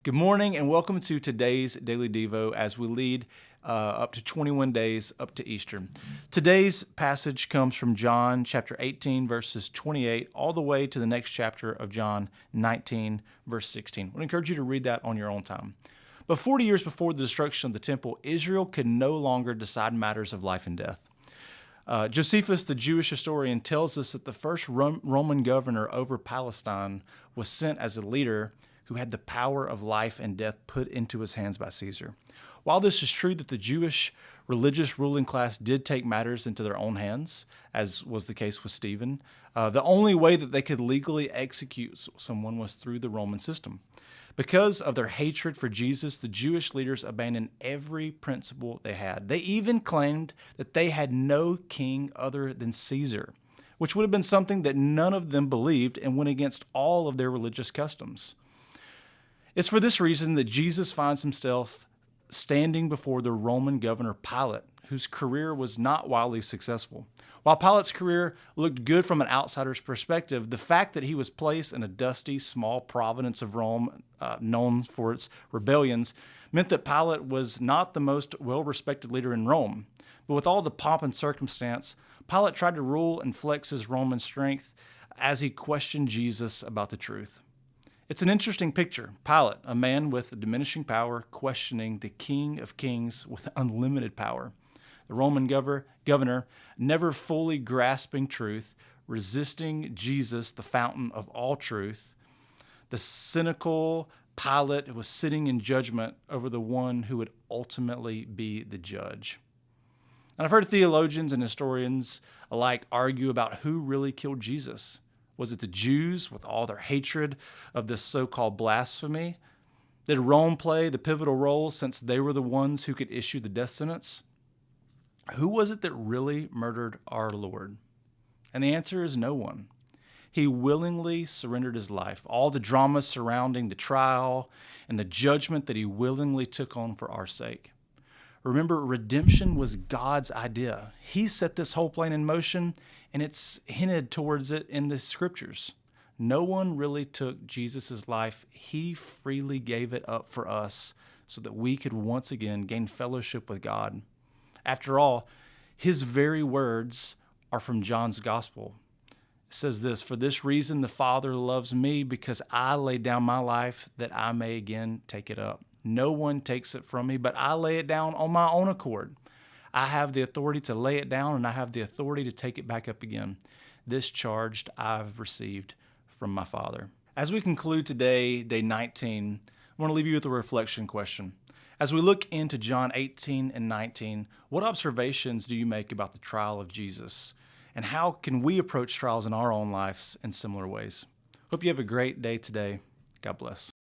Good morning and welcome to today's Daily Devo as we lead up to 21 days up to Easter. Today's passage comes from John chapter 18 verses 28 all the way to the next chapter of John 19 verse 16. I would encourage you to read that on your own time. But 40 years before the destruction of the temple, Israel could no longer decide matters of life and death. Josephus, the Jewish historian, tells us that the first Roman governor over Palestine was sent as a leader who had the power of life and death put into his hands by Caesar. While this is true that the Jewish religious ruling class did take matters into their own hands, as was the case with Stephen, the only way that they could legally execute someone was through the Roman system. Because of their hatred for Jesus, the Jewish leaders abandoned every principle they had. They even claimed that they had no king other than Caesar, which would have been something that none of them believed and went against all of their religious customs. It's for this reason that Jesus finds himself standing before the Roman governor Pilate, whose career was not wildly successful. While Pilate's career looked good from an outsider's perspective, the fact that he was placed in a dusty, small province of Rome, known for its rebellions, meant that Pilate was not the most well-respected leader in Rome. But with all the pomp and circumstance, Pilate tried to rule and flex his Roman strength as he questioned Jesus about the truth. It's an interesting picture. Pilate, a man with diminishing power, questioning the King of Kings with unlimited power. The Roman governor, never fully grasping truth, resisting Jesus, the fountain of all truth. The cynical Pilate was sitting in judgment over the one who would ultimately be the judge. And I've heard theologians and historians alike argue about who really killed Jesus. Was it the Jews with all their hatred of this so-called blasphemy? Did Rome play the pivotal role since they were the ones who could issue the death sentence? Who was it that really murdered our Lord? And the answer is no one. He willingly surrendered his life. All the drama surrounding the trial and the judgment that he willingly took on for our sake. Remember, redemption was God's idea. He set this whole plan in motion, and it's hinted towards it in the scriptures. No one really took Jesus' life. He freely gave it up for us so that we could once again gain fellowship with God. After all, his very words are from John's gospel. It says this, "For this reason the Father loves me, because I lay down my life that I may again take it up. No one takes it from me, but I lay it down on my own accord. I have the authority to lay it down, and I have the authority to take it back up again. This charge I've received from my Father." As we conclude today, day 19, I want to leave you with a reflection question. As we look into John 18 and 19, what observations do you make about the trial of Jesus? And how can we approach trials in our own lives in similar ways? Hope you have a great day today. God bless.